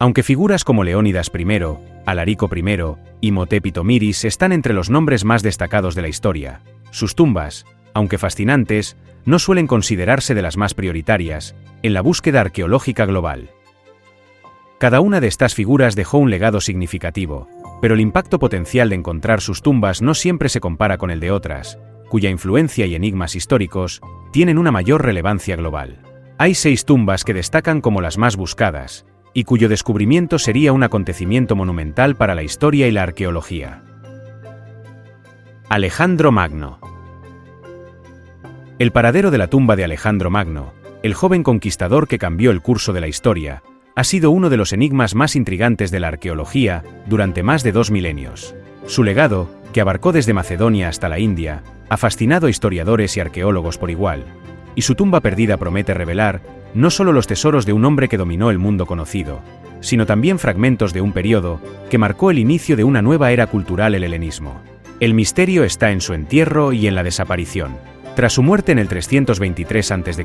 Aunque figuras como Leónidas I, Alarico I y Imhotep y Tomiris están entre los nombres más destacados de la historia, sus tumbas, aunque fascinantes, no suelen considerarse de las más prioritarias en la búsqueda arqueológica global. Cada una de estas figuras dejó un legado significativo, pero el impacto potencial de encontrar sus tumbas no siempre se compara con el de otras, cuya influencia y enigmas históricos tienen una mayor relevancia global. Hay 6 tumbas que destacan como las más buscadas, y cuyo descubrimiento sería un acontecimiento monumental para la historia y la arqueología. Alejandro Magno. El paradero de la tumba de Alejandro Magno, el joven conquistador que cambió el curso de la historia, ha sido uno de los enigmas más intrigantes de la arqueología durante más de 2 milenios. Su legado, que abarcó desde Macedonia hasta la India, ha fascinado a historiadores y arqueólogos por igual, y su tumba perdida promete revelar no solo los tesoros de un hombre que dominó el mundo conocido, sino también fragmentos de un periodo que marcó el inicio de una nueva era cultural, el helenismo. El misterio está en su entierro y en la desaparición. Tras su muerte en el 323 a.C.,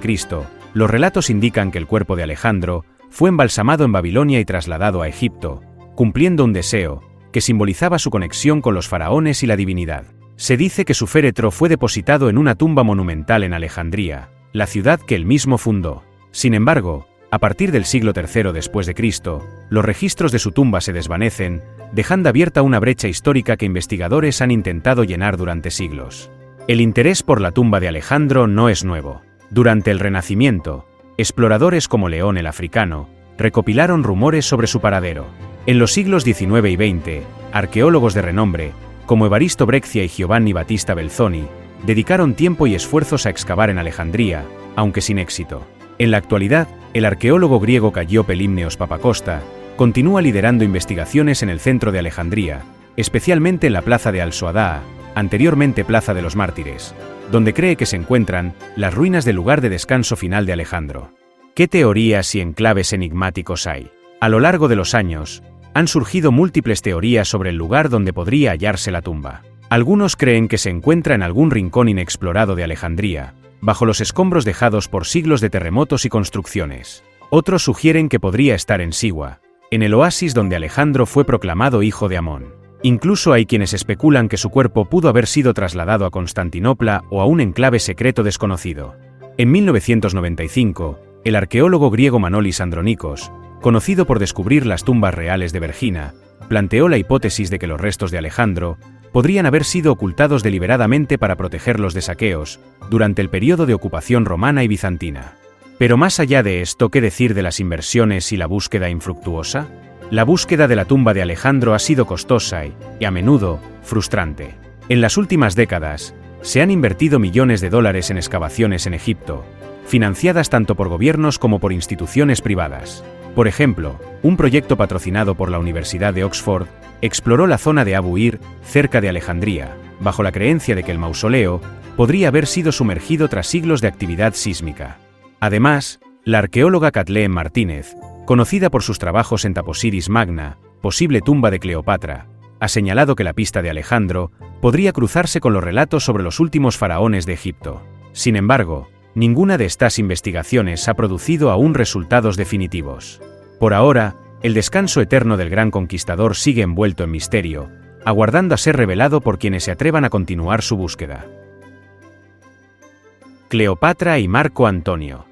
los relatos indican que el cuerpo de Alejandro fue embalsamado en Babilonia y trasladado a Egipto, cumpliendo un deseo que simbolizaba su conexión con los faraones y la divinidad. Se dice que su féretro fue depositado en una tumba monumental en Alejandría, la ciudad que él mismo fundó. Sin embargo, a partir del siglo III después de Cristo, los registros de su tumba se desvanecen, dejando abierta una brecha histórica que investigadores han intentado llenar durante siglos. El interés por la tumba de Alejandro no es nuevo. Durante el Renacimiento, exploradores como León el Africano recopilaron rumores sobre su paradero. En los siglos XIX y XX, arqueólogos de renombre, como Evaristo Brezia y Giovanni Battista Belzoni, dedicaron tiempo y esfuerzos a excavar en Alejandría, aunque sin éxito. En la actualidad, el arqueólogo griego Calliope Limneos Papacosta continúa liderando investigaciones en el centro de Alejandría, especialmente en la plaza de Al-Suadaa, anteriormente Plaza de los Mártires, donde cree que se encuentran las ruinas del lugar de descanso final de Alejandro. ¿Qué teorías y enclaves enigmáticos hay? A lo largo de los años, han surgido múltiples teorías sobre el lugar donde podría hallarse la tumba. Algunos creen que se encuentra en algún rincón inexplorado de Alejandría, bajo los escombros dejados por siglos de terremotos y construcciones. Otros sugieren que podría estar en Siwa, en el oasis donde Alejandro fue proclamado hijo de Amón. Incluso hay quienes especulan que su cuerpo pudo haber sido trasladado a Constantinopla o a un enclave secreto desconocido. En 1995, el arqueólogo griego Manolis Andronikos, conocido por descubrir las tumbas reales de Vergina, planteó la hipótesis de que los restos de Alejandro podrían haber sido ocultados deliberadamente para protegerlos de saqueos durante el periodo de ocupación romana y bizantina. Pero más allá de esto, ¿qué decir de las inversiones y la búsqueda infructuosa? La búsqueda de la tumba de Alejandro ha sido costosa y, a menudo, frustrante. En las últimas décadas, se han invertido millones de dólares en excavaciones en Egipto, financiadas tanto por gobiernos como por instituciones privadas. Por ejemplo, un proyecto patrocinado por la Universidad de Oxford exploró la zona de Abu Ir, cerca de Alejandría, bajo la creencia de que el mausoleo podría haber sido sumergido tras siglos de actividad sísmica. Además, la arqueóloga Kathleen Martínez, conocida por sus trabajos en Taposiris Magna, posible tumba de Cleopatra, ha señalado que la pista de Alejandro podría cruzarse con los relatos sobre los últimos faraones de Egipto. Sin embargo, ninguna de estas investigaciones ha producido aún resultados definitivos. Por ahora, el descanso eterno del gran conquistador sigue envuelto en misterio, aguardando a ser revelado por quienes se atrevan a continuar su búsqueda. Cleopatra y Marco Antonio.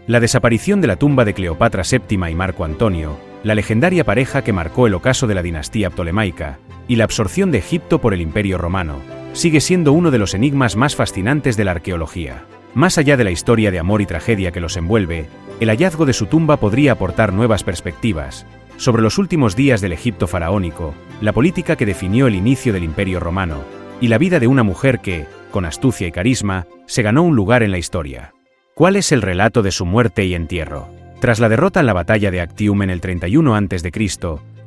La desaparición de la tumba de Cleopatra VII y Marco Antonio, la legendaria pareja que marcó el ocaso de la dinastía ptolemaica, y la absorción de Egipto por el Imperio Romano, sigue siendo uno de los enigmas más fascinantes de la arqueología. Más allá de la historia de amor y tragedia que los envuelve, el hallazgo de su tumba podría aportar nuevas perspectivas sobre los últimos días del Egipto faraónico, la política que definió el inicio del Imperio Romano, y la vida de una mujer que, con astucia y carisma, se ganó un lugar en la historia. ¿Cuál es el relato de su muerte y entierro? Tras la derrota en la batalla de Actium en el 31 a.C.,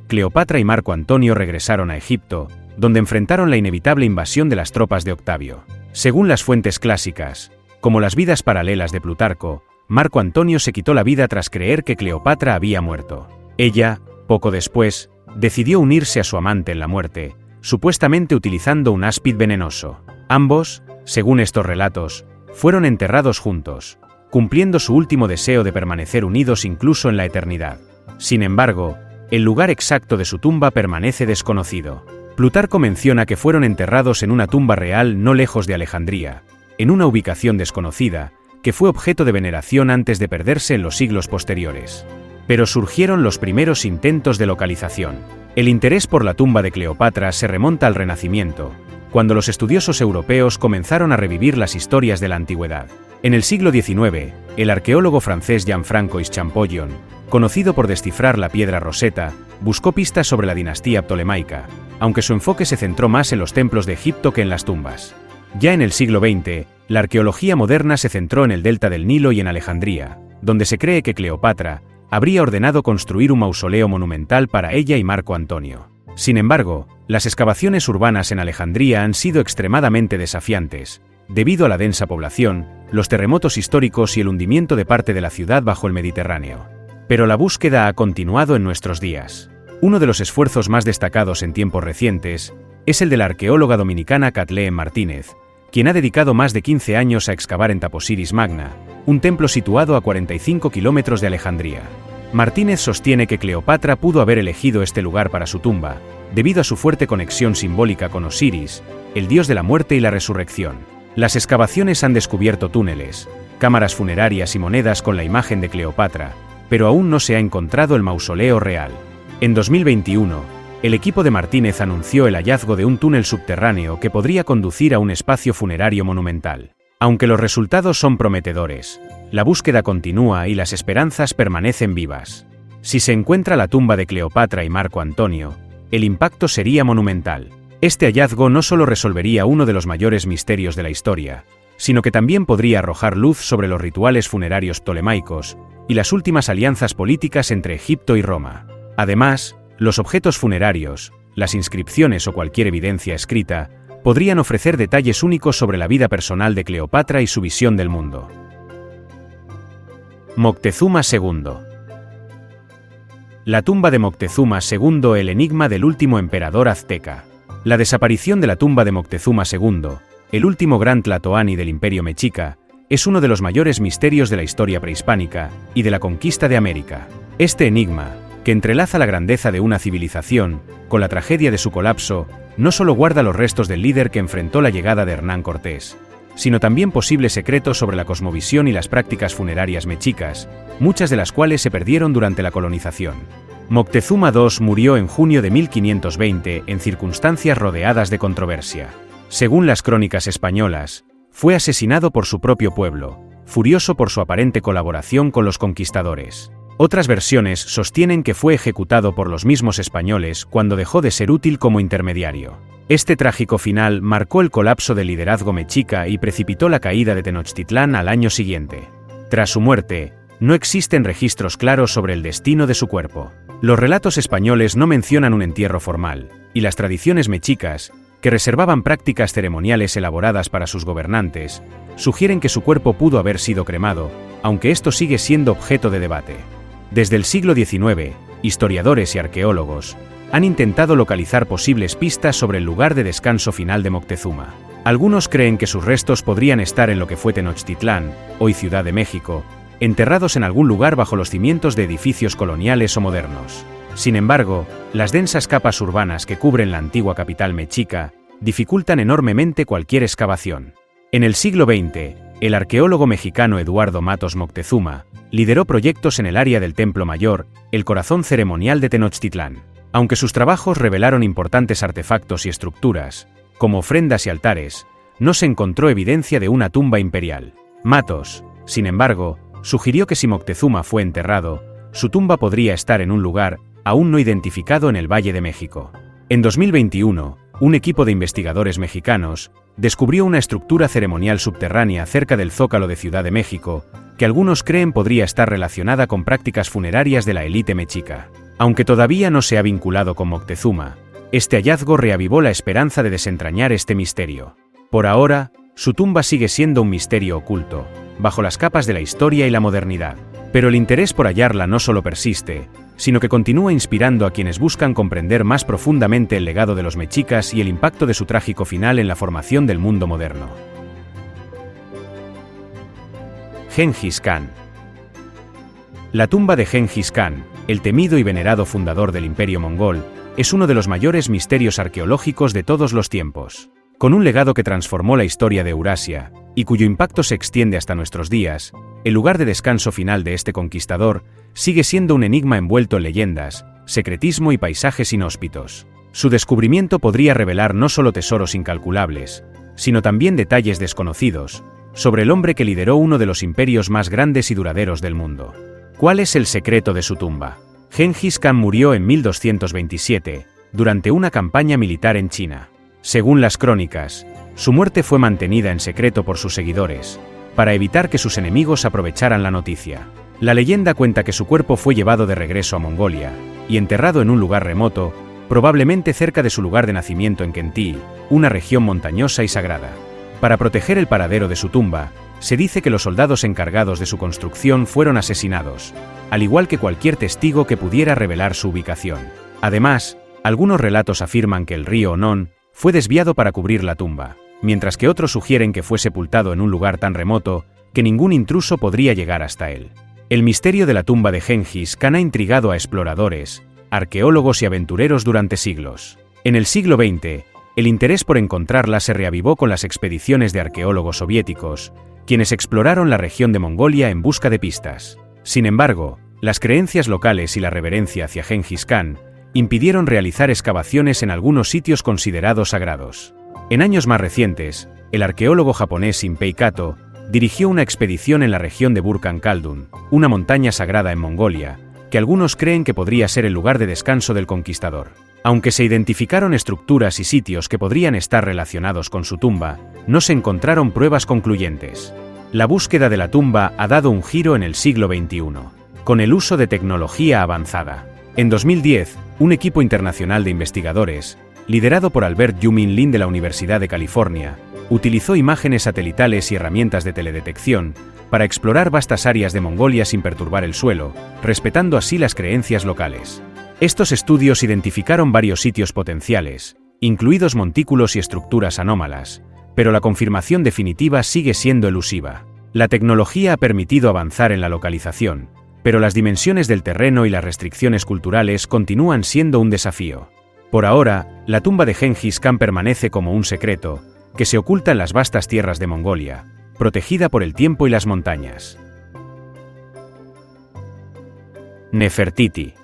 Cleopatra y Marco Antonio regresaron a Egipto, donde enfrentaron la inevitable invasión de las tropas de Octavio. Según las fuentes clásicas, como las vidas paralelas de Plutarco, Marco Antonio se quitó la vida tras creer que Cleopatra había muerto. Ella, poco después, decidió unirse a su amante en la muerte, supuestamente utilizando un áspid venenoso. Ambos, según estos relatos, fueron enterrados juntos, cumpliendo su último deseo de permanecer unidos incluso en la eternidad. Sin embargo, el lugar exacto de su tumba permanece desconocido. Plutarco menciona que fueron enterrados en una tumba real no lejos de Alejandría, en una ubicación desconocida, que fue objeto de veneración antes de perderse en los siglos posteriores. Pero surgieron los primeros intentos de localización. El interés por la tumba de Cleopatra se remonta al Renacimiento, cuando los estudiosos europeos comenzaron a revivir las historias de la antigüedad. En el siglo XIX, el arqueólogo francés Jean-Francois Champollion, conocido por descifrar la piedra Rosetta, buscó pistas sobre la dinastía ptolemaica, aunque su enfoque se centró más en los templos de Egipto que en las tumbas. Ya en el siglo XX, la arqueología moderna se centró en el delta del Nilo y en Alejandría, donde se cree que Cleopatra habría ordenado construir un mausoleo monumental para ella y Marco Antonio. Sin embargo, las excavaciones urbanas en Alejandría han sido extremadamente desafiantes, debido a la densa población, los terremotos históricos y el hundimiento de parte de la ciudad bajo el Mediterráneo. Pero la búsqueda ha continuado en nuestros días. Uno de los esfuerzos más destacados en tiempos recientes es el de la arqueóloga dominicana Kathleen Martínez, quien ha dedicado más de 15 años a excavar en Taposiris Magna, un templo situado a 45 kilómetros de Alejandría. Martínez sostiene que Cleopatra pudo haber elegido este lugar para su tumba, debido a su fuerte conexión simbólica con Osiris, el dios de la muerte y la resurrección. Las excavaciones han descubierto túneles, cámaras funerarias y monedas con la imagen de Cleopatra, pero aún no se ha encontrado el mausoleo real. En 2021, el equipo de Martínez anunció el hallazgo de un túnel subterráneo que podría conducir a un espacio funerario monumental. Aunque los resultados son prometedores, la búsqueda continúa y las esperanzas permanecen vivas. Si se encuentra la tumba de Cleopatra y Marco Antonio, el impacto sería monumental. Este hallazgo no solo resolvería uno de los mayores misterios de la historia, sino que también podría arrojar luz sobre los rituales funerarios ptolemaicos y las últimas alianzas políticas entre Egipto y Roma. Además, los objetos funerarios, las inscripciones o cualquier evidencia escrita, podrían ofrecer detalles únicos sobre la vida personal de Cleopatra y su visión del mundo. Moctezuma II. La tumba de Moctezuma II, el enigma del último emperador azteca. La desaparición de la tumba de Moctezuma II, el último gran tlatoani del Imperio Mexica, es uno de los mayores misterios de la historia prehispánica y de la conquista de América. Este enigma, que entrelaza la grandeza de una civilización con la tragedia de su colapso, no solo guarda los restos del líder que enfrentó la llegada de Hernán Cortés, sino también posibles secretos sobre la cosmovisión y las prácticas funerarias mexicas, muchas de las cuales se perdieron durante la colonización. Moctezuma II murió en junio de 1520 en circunstancias rodeadas de controversia. Según las crónicas españolas, fue asesinado por su propio pueblo, furioso por su aparente colaboración con los conquistadores. Otras versiones sostienen que fue ejecutado por los mismos españoles cuando dejó de ser útil como intermediario. Este trágico final marcó el colapso del liderazgo mexica y precipitó la caída de Tenochtitlán al año siguiente. Tras su muerte, no existen registros claros sobre el destino de su cuerpo. Los relatos españoles no mencionan un entierro formal, y las tradiciones mexicas, que reservaban prácticas ceremoniales elaboradas para sus gobernantes, sugieren que su cuerpo pudo haber sido cremado, aunque esto sigue siendo objeto de debate. Desde el siglo XIX, historiadores y arqueólogos han intentado localizar posibles pistas sobre el lugar de descanso final de Moctezuma. Algunos creen que sus restos podrían estar en lo que fue Tenochtitlán, hoy Ciudad de México, enterrados en algún lugar bajo los cimientos de edificios coloniales o modernos. Sin embargo, las densas capas urbanas que cubren la antigua capital mexica dificultan enormemente cualquier excavación. En el siglo XX, el arqueólogo mexicano Eduardo Matos Moctezuma lideró proyectos en el área del Templo Mayor, el corazón ceremonial de Tenochtitlán. Aunque sus trabajos revelaron importantes artefactos y estructuras, como ofrendas y altares, no se encontró evidencia de una tumba imperial. Matos, sin embargo, sugirió que si Moctezuma fue enterrado, su tumba podría estar en un lugar aún no identificado en el Valle de México. En 2021, un equipo de investigadores mexicanos descubrió una estructura ceremonial subterránea cerca del Zócalo de Ciudad de México, que algunos creen podría estar relacionada con prácticas funerarias de la élite mexica. Aunque todavía no se ha vinculado con Moctezuma, este hallazgo reavivó la esperanza de desentrañar este misterio. Por ahora, su tumba sigue siendo un misterio oculto, bajo las capas de la historia y la modernidad. Pero el interés por hallarla no solo persiste, sino que continúa inspirando a quienes buscan comprender más profundamente el legado de los mexicas y el impacto de su trágico final en la formación del mundo moderno. Gengis Khan. La tumba de Gengis Khan, el temido y venerado fundador del Imperio Mongol, es uno de los mayores misterios arqueológicos de todos los tiempos. Con un legado que transformó la historia de Eurasia, y cuyo impacto se extiende hasta nuestros días, el lugar de descanso final de este conquistador sigue siendo un enigma envuelto en leyendas, secretismo y paisajes inhóspitos. Su descubrimiento podría revelar no solo tesoros incalculables, sino también detalles desconocidos sobre el hombre que lideró uno de los imperios más grandes y duraderos del mundo. ¿Cuál es el secreto de su tumba? Gengis Khan murió en 1227, durante una campaña militar en China. Según las crónicas, su muerte fue mantenida en secreto por sus seguidores, para evitar que sus enemigos aprovecharan la noticia. La leyenda cuenta que su cuerpo fue llevado de regreso a Mongolia, y enterrado en un lugar remoto, probablemente cerca de su lugar de nacimiento en Khentii, una región montañosa y sagrada. Para proteger el paradero de su tumba, se dice que los soldados encargados de su construcción fueron asesinados, al igual que cualquier testigo que pudiera revelar su ubicación. Además, algunos relatos afirman que el río Onon fue desviado para cubrir la tumba, mientras que otros sugieren que fue sepultado en un lugar tan remoto que ningún intruso podría llegar hasta él. El misterio de la tumba de Gengis Khan ha intrigado a exploradores, arqueólogos y aventureros durante siglos. En el siglo XX, el interés por encontrarla se reavivó con las expediciones de arqueólogos soviéticos, quienes exploraron la región de Mongolia en busca de pistas. Sin embargo, las creencias locales y la reverencia hacia Gengis Khan impidieron realizar excavaciones en algunos sitios considerados sagrados. En años más recientes, el arqueólogo japonés Shinpei Kato dirigió una expedición en la región de Burkhan Khaldun, una montaña sagrada en Mongolia, que algunos creen que podría ser el lugar de descanso del conquistador. Aunque se identificaron estructuras y sitios que podrían estar relacionados con su tumba, no se encontraron pruebas concluyentes. La búsqueda de la tumba ha dado un giro en el siglo XXI, con el uso de tecnología avanzada. En 2010, un equipo internacional de investigadores, liderado por Albert Yumin Lin de la Universidad de California, utilizó imágenes satelitales y herramientas de teledetección para explorar vastas áreas de Mongolia sin perturbar el suelo, respetando así las creencias locales. Estos estudios identificaron varios sitios potenciales, incluidos montículos y estructuras anómalas, pero la confirmación definitiva sigue siendo elusiva. La tecnología ha permitido avanzar en la localización, pero las dimensiones del terreno y las restricciones culturales continúan siendo un desafío. Por ahora, la tumba de Gengis Khan permanece como un secreto, que se oculta en las vastas tierras de Mongolia, protegida por el tiempo y las montañas. Nefertiti.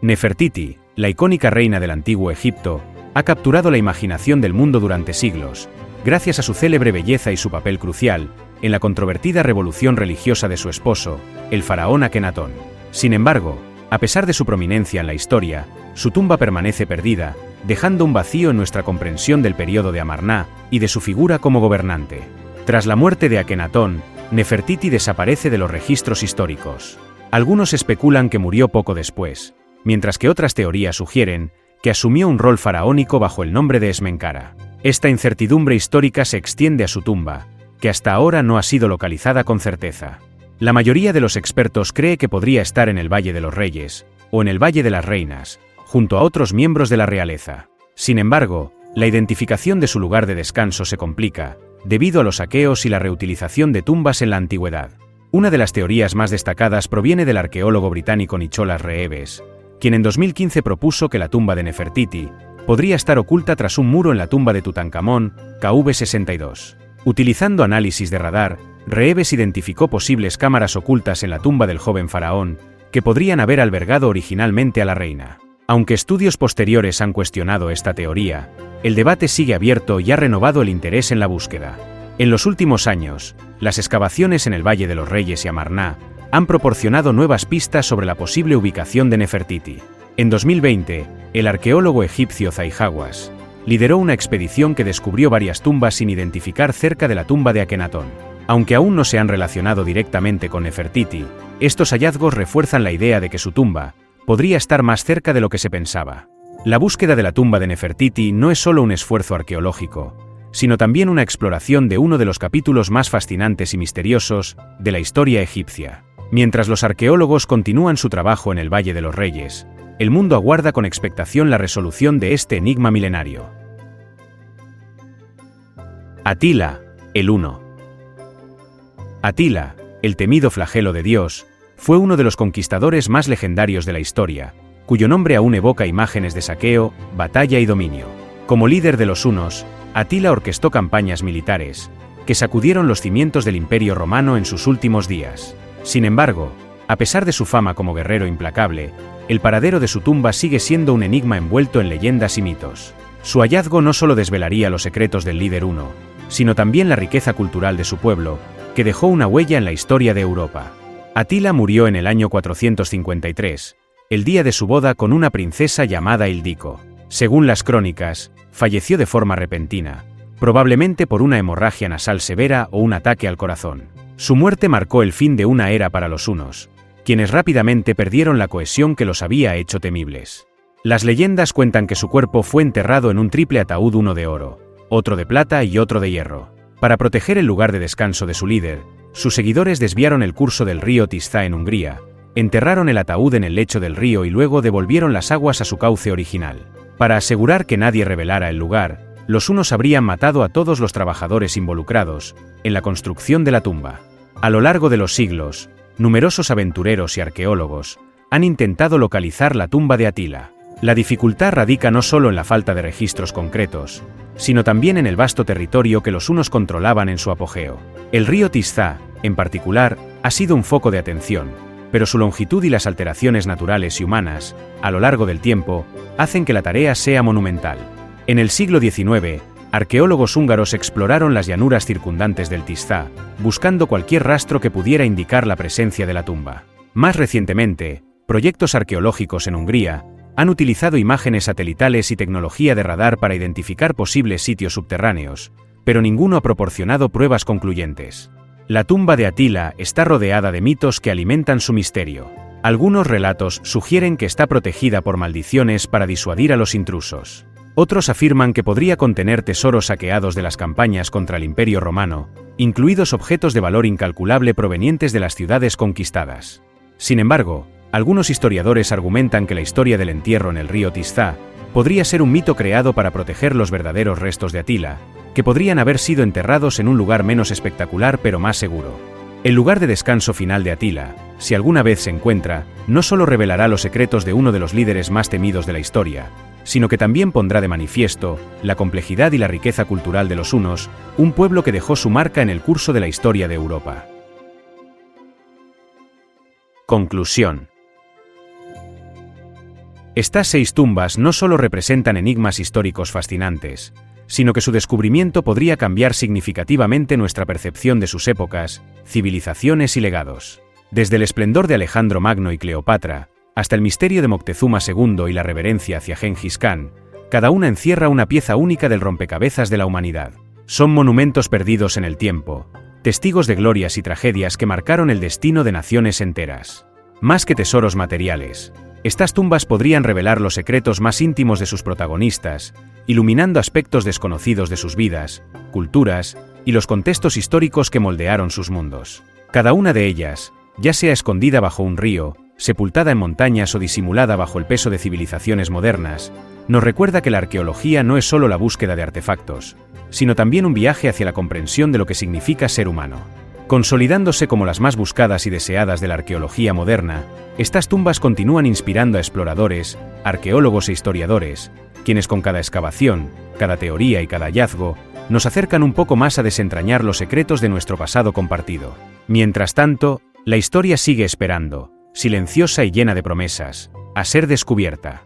Nefertiti, la icónica reina del antiguo Egipto, ha capturado la imaginación del mundo durante siglos, gracias a su célebre belleza y su papel crucial en la controvertida revolución religiosa de su esposo, el faraón Akenatón. Sin embargo, a pesar de su prominencia en la historia, su tumba permanece perdida, dejando un vacío en nuestra comprensión del periodo de Amarná y de su figura como gobernante. Tras la muerte de Akenatón, Nefertiti desaparece de los registros históricos. Algunos especulan que murió poco después, mientras que otras teorías sugieren que asumió un rol faraónico bajo el nombre de Esmenkara. Esta incertidumbre histórica se extiende a su tumba, que hasta ahora no ha sido localizada con certeza. La mayoría de los expertos cree que podría estar en el Valle de los Reyes, o en el Valle de las Reinas, junto a otros miembros de la realeza. Sin embargo, la identificación de su lugar de descanso se complica, debido a los saqueos y la reutilización de tumbas en la antigüedad. Una de las teorías más destacadas proviene del arqueólogo británico Nicholas Reeves, quien en 2015 propuso que la tumba de Nefertiti podría estar oculta tras un muro en la tumba de Tutankamón, KV62. Utilizando análisis de radar, Reeves identificó posibles cámaras ocultas en la tumba del joven faraón, que podrían haber albergado originalmente a la reina. Aunque estudios posteriores han cuestionado esta teoría, el debate sigue abierto y ha renovado el interés en la búsqueda. En los últimos años, las excavaciones en el Valle de los Reyes y Amarná han proporcionado nuevas pistas sobre la posible ubicación de Nefertiti. En 2020, el arqueólogo egipcio Zahi Hawass lideró una expedición que descubrió varias tumbas sin identificar cerca de la tumba de Akenatón. Aunque aún no se han relacionado directamente con Nefertiti, estos hallazgos refuerzan la idea de que su tumba podría estar más cerca de lo que se pensaba. La búsqueda de la tumba de Nefertiti no es solo un esfuerzo arqueológico, sino también una exploración de uno de los capítulos más fascinantes y misteriosos de la historia egipcia. Mientras los arqueólogos continúan su trabajo en el Valle de los Reyes, el mundo aguarda con expectación la resolución de este enigma milenario. Atila, el Uno. Atila, el temido flagelo de Dios, fue uno de los conquistadores más legendarios de la historia, cuyo nombre aún evoca imágenes de saqueo, batalla y dominio. Como líder de los hunos, Atila orquestó campañas militares, que sacudieron los cimientos del Imperio Romano en sus últimos días. Sin embargo, a pesar de su fama como guerrero implacable, el paradero de su tumba sigue siendo un enigma envuelto en leyendas y mitos. Su hallazgo no solo desvelaría los secretos del líder huno, sino también la riqueza cultural de su pueblo, que dejó una huella en la historia de Europa. Atila murió en el año 453, el día de su boda con una princesa llamada Ildico. Según las crónicas, falleció de forma repentina, probablemente por una hemorragia nasal severa o un ataque al corazón. Su muerte marcó el fin de una era para los hunos, quienes rápidamente perdieron la cohesión que los había hecho temibles. Las leyendas cuentan que su cuerpo fue enterrado en un triple ataúd, uno de oro, otro de plata y otro de hierro. Para proteger el lugar de descanso de su líder, sus seguidores desviaron el curso del río Tisza en Hungría, enterraron el ataúd en el lecho del río y luego devolvieron las aguas a su cauce original. Para asegurar que nadie revelara el lugar, los hunos habrían matado a todos los trabajadores involucrados en la construcción de la tumba. A lo largo de los siglos, numerosos aventureros y arqueólogos han intentado localizar la tumba de Atila. La dificultad radica no solo en la falta de registros concretos, sino también en el vasto territorio que los hunos controlaban en su apogeo. El río Tisza, en particular, ha sido un foco de atención, pero su longitud y las alteraciones naturales y humanas, a lo largo del tiempo, hacen que la tarea sea monumental. En el siglo XIX, arqueólogos húngaros exploraron las llanuras circundantes del Tisza, buscando cualquier rastro que pudiera indicar la presencia de la tumba. Más recientemente, proyectos arqueológicos en Hungría han utilizado imágenes satelitales y tecnología de radar para identificar posibles sitios subterráneos, pero ninguno ha proporcionado pruebas concluyentes. La tumba de Atila está rodeada de mitos que alimentan su misterio. Algunos relatos sugieren que está protegida por maldiciones para disuadir a los intrusos. Otros afirman que podría contener tesoros saqueados de las campañas contra el Imperio Romano, incluidos objetos de valor incalculable provenientes de las ciudades conquistadas. Sin embargo, algunos historiadores argumentan que la historia del entierro en el río Tisza podría ser un mito creado para proteger los verdaderos restos de Atila, que podrían haber sido enterrados en un lugar menos espectacular pero más seguro. El lugar de descanso final de Atila, si alguna vez se encuentra, no solo revelará los secretos de uno de los líderes más temidos de la historia, sino que también pondrá de manifiesto la complejidad y la riqueza cultural de los hunos, un pueblo que dejó su marca en el curso de la historia de Europa. Conclusión. Estas 6 tumbas no solo representan enigmas históricos fascinantes, sino que su descubrimiento podría cambiar significativamente nuestra percepción de sus épocas, civilizaciones y legados. Desde el esplendor de Alejandro Magno y Cleopatra, hasta el misterio de Moctezuma II y la reverencia hacia Gengis Khan, cada una encierra una pieza única del rompecabezas de la humanidad. Son monumentos perdidos en el tiempo, testigos de glorias y tragedias que marcaron el destino de naciones enteras. Más que tesoros materiales, estas tumbas podrían revelar los secretos más íntimos de sus protagonistas, iluminando aspectos desconocidos de sus vidas, culturas y los contextos históricos que moldearon sus mundos. Cada una de ellas, ya sea escondida bajo un río, sepultada en montañas o disimulada bajo el peso de civilizaciones modernas, nos recuerda que la arqueología no es solo la búsqueda de artefactos, sino también un viaje hacia la comprensión de lo que significa ser humano. Consolidándose como las más buscadas y deseadas de la arqueología moderna, estas tumbas continúan inspirando a exploradores, arqueólogos e historiadores, quienes con cada excavación, cada teoría y cada hallazgo, nos acercan un poco más a desentrañar los secretos de nuestro pasado compartido. Mientras tanto, la historia sigue esperando, silenciosa y llena de promesas, a ser descubierta.